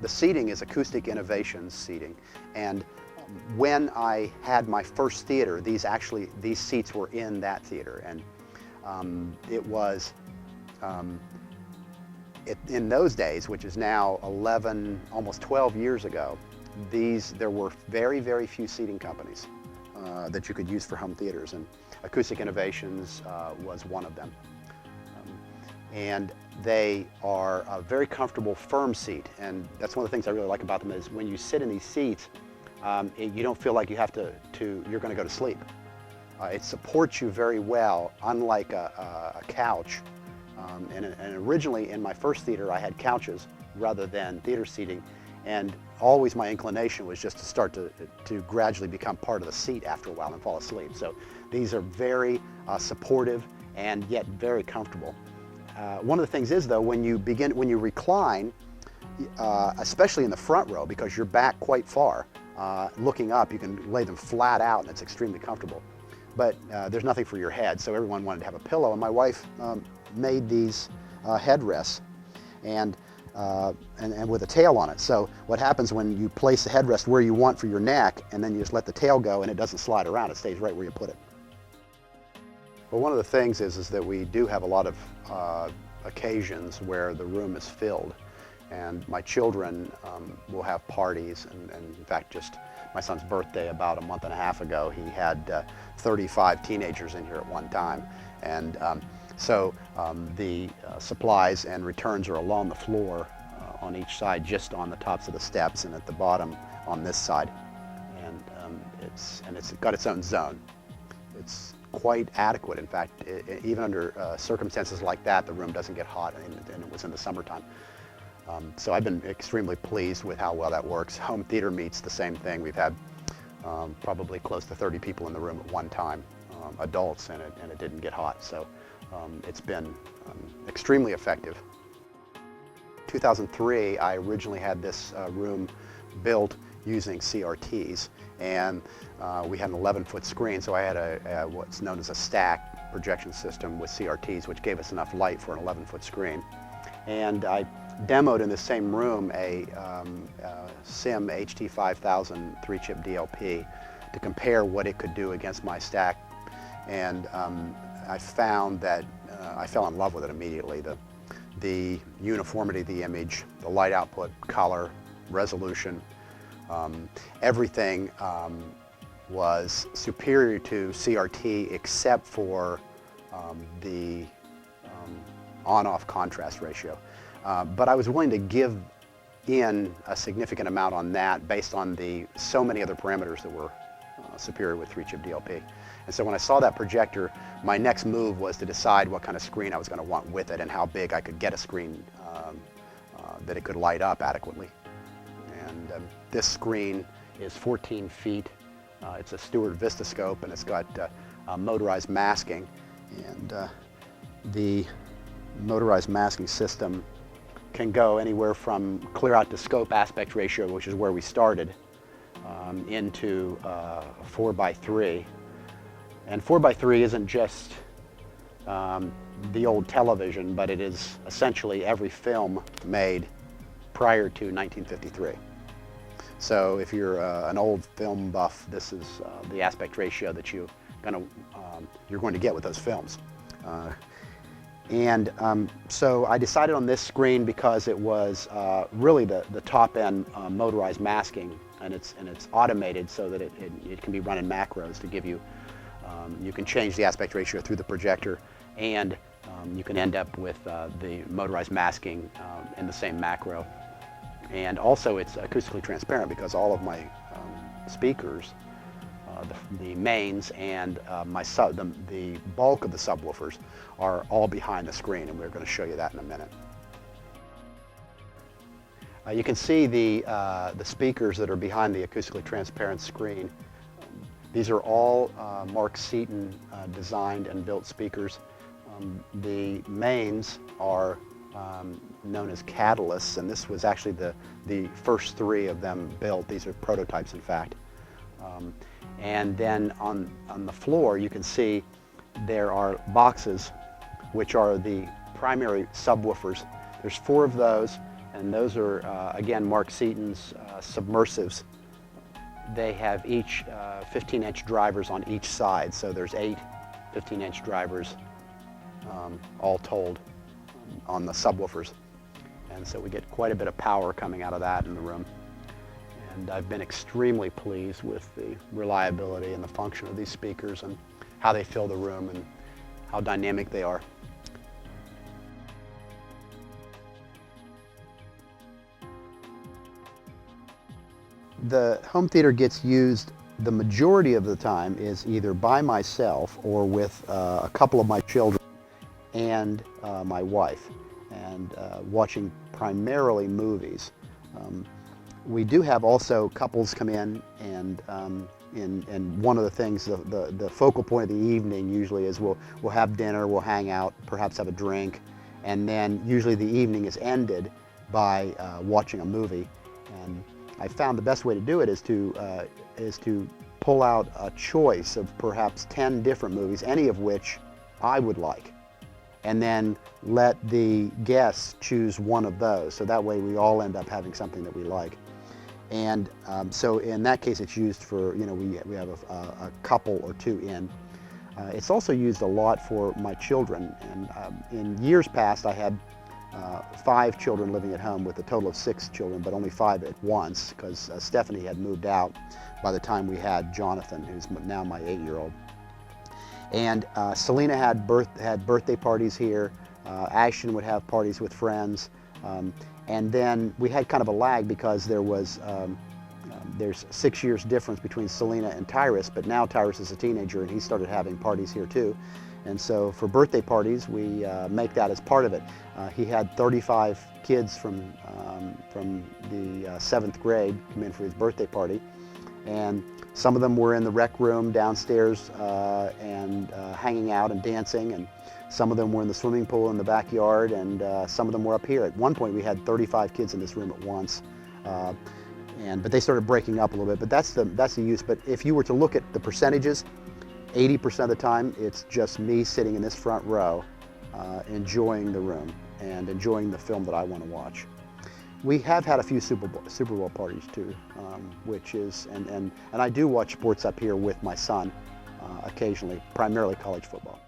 The seating is Acoustic Innovations seating, and when I had my first theater, these seats were in that theater, and it was in those days, which is now 11, almost 12 years ago, there were very, very few seating companies that you could use for home theaters, and Acoustic Innovations was one of them. And they are a very comfortable, firm seat, and that's one of the things I really like about them is when you sit in these seats, you don't feel like you have you're going to go to sleep. It supports you very well, unlike a couch. And originally in my first theater I had couches rather than theater seating, and always my inclination was just to start to gradually become part of the seat after a while and fall asleep. So these are very supportive and yet very comfortable. One of the things is though, when you recline, especially in the front row, because you're back quite far, looking up, you can lay them flat out and it's extremely comfortable. But there's nothing for your head, so everyone wanted to have a pillow, and my wife made these headrests and with a tail on it. So what happens when you place the headrest where you want for your neck, and then you just let the tail go and it doesn't slide around, it stays right where you put it. Well, one of the things is that we do have a lot of occasions where the room is filled, and my children will have parties, and in fact just my son's birthday about a month and a half ago, he had 35 teenagers in here at one time, and so the supplies and returns are along the floor on each side, just on the tops of the steps and at the bottom on this side, and it's got its own zone. It's quite adequate. In fact, even under circumstances like that, the room doesn't get hot, and it was in the summertime. So I've been extremely pleased with how well that works. Home theater meets the same thing. We've had probably close to 30 people in the room at one time, adults, and it didn't get hot. So it's been extremely effective. 2003, I originally had this room built using CRTs, and we had an 11-foot screen, so I had what's known as a stack projection system with CRTs, which gave us enough light for an 11-foot screen. And I demoed in the same room a SIM HT5000 3-chip DLP to compare what it could do against my stack, and I found that I fell in love with it immediately. The uniformity of the image, the light output, color, resolution, everything was superior to CRT except for the on-off contrast ratio. But I was willing to give in a significant amount on that based on so many other parameters that were superior with 3-chip DLP. And so when I saw that projector, my next move was to decide what kind of screen I was going to want with it and how big I could get a screen that it could light up adequately. And this screen is 14 feet. It's a Stewart Vistascope, and it's got motorized masking. And the motorized masking system can go anywhere from clear out to scope aspect ratio, which is where we started, into 4:3. And 4:3 isn't just the old television, but it is essentially every film made prior to 1953. So if you're an old film buff, this is the aspect ratio that you're going to get with those films. So I decided on this screen because it was really the top-end motorized masking, and it's automated so that it can be run in macros to give you. You can change the aspect ratio through the projector, and you can end up with the motorized masking in the same macro. And also it's acoustically transparent because all of my speakers, the mains and the bulk of the subwoofers are all behind the screen, and we're going to show you that in a minute. You can see the speakers that are behind the acoustically transparent screen. These are all Mark Seaton designed and built speakers. The mains are known as Catalysts, and this was actually the first 3 of them built. These are prototypes, in fact. And then on the floor, you can see there are boxes, which are the primary subwoofers. There's 4 of those, And those are, again, Mark Seaton's submersives. They have each 15-inch drivers on each side, so there's 8 15-inch drivers all told on the subwoofers. And so we get quite a bit of power coming out of that in the room. And I've been extremely pleased with the reliability and the function of these speakers and how they fill the room and how dynamic they are. The home theater gets used the majority of the time is either by myself or with a couple of my children and my wife, and watching primarily movies. We do have also couples come in, and one of the things, the focal point of the evening usually is we'll have dinner, we'll hang out, perhaps have a drink, and then usually the evening is ended by watching a movie. And I found the best way to do it is to pull out a choice of perhaps 10 different movies, any of which I would like, and then let the guests choose one of those. So that way we all end up having something that we like. And so in that case, it's used for, we have a couple or two in. It's also used a lot for my children. And in years past, I had 5 children living at home with a total of 6 children, but only 5 at once, because Stephanie had moved out by the time we had Jonathan, who's now my 8-year-old. And Selena had birthday parties here. Ashton would have parties with friends. And then we had kind of a lag because there's 6 years difference between Selena and Tyrus, but now Tyrus is a teenager and he started having parties here too. And so for birthday parties, we make that as part of it. He had 35 kids from the 7th grade come in for his birthday party. And some of them were in the rec room downstairs and hanging out and dancing. And some of them were in the swimming pool in the backyard, and some of them were up here. At one point, we had 35 kids in this room at once. But they started breaking up a little bit. But that's the use. But if you were to look at the percentages, 80% of the time, it's just me sitting in this front row, enjoying the room and enjoying the film that I want to watch. We have had a few Super Bowl parties too, and I do watch sports up here with my son occasionally, primarily college football.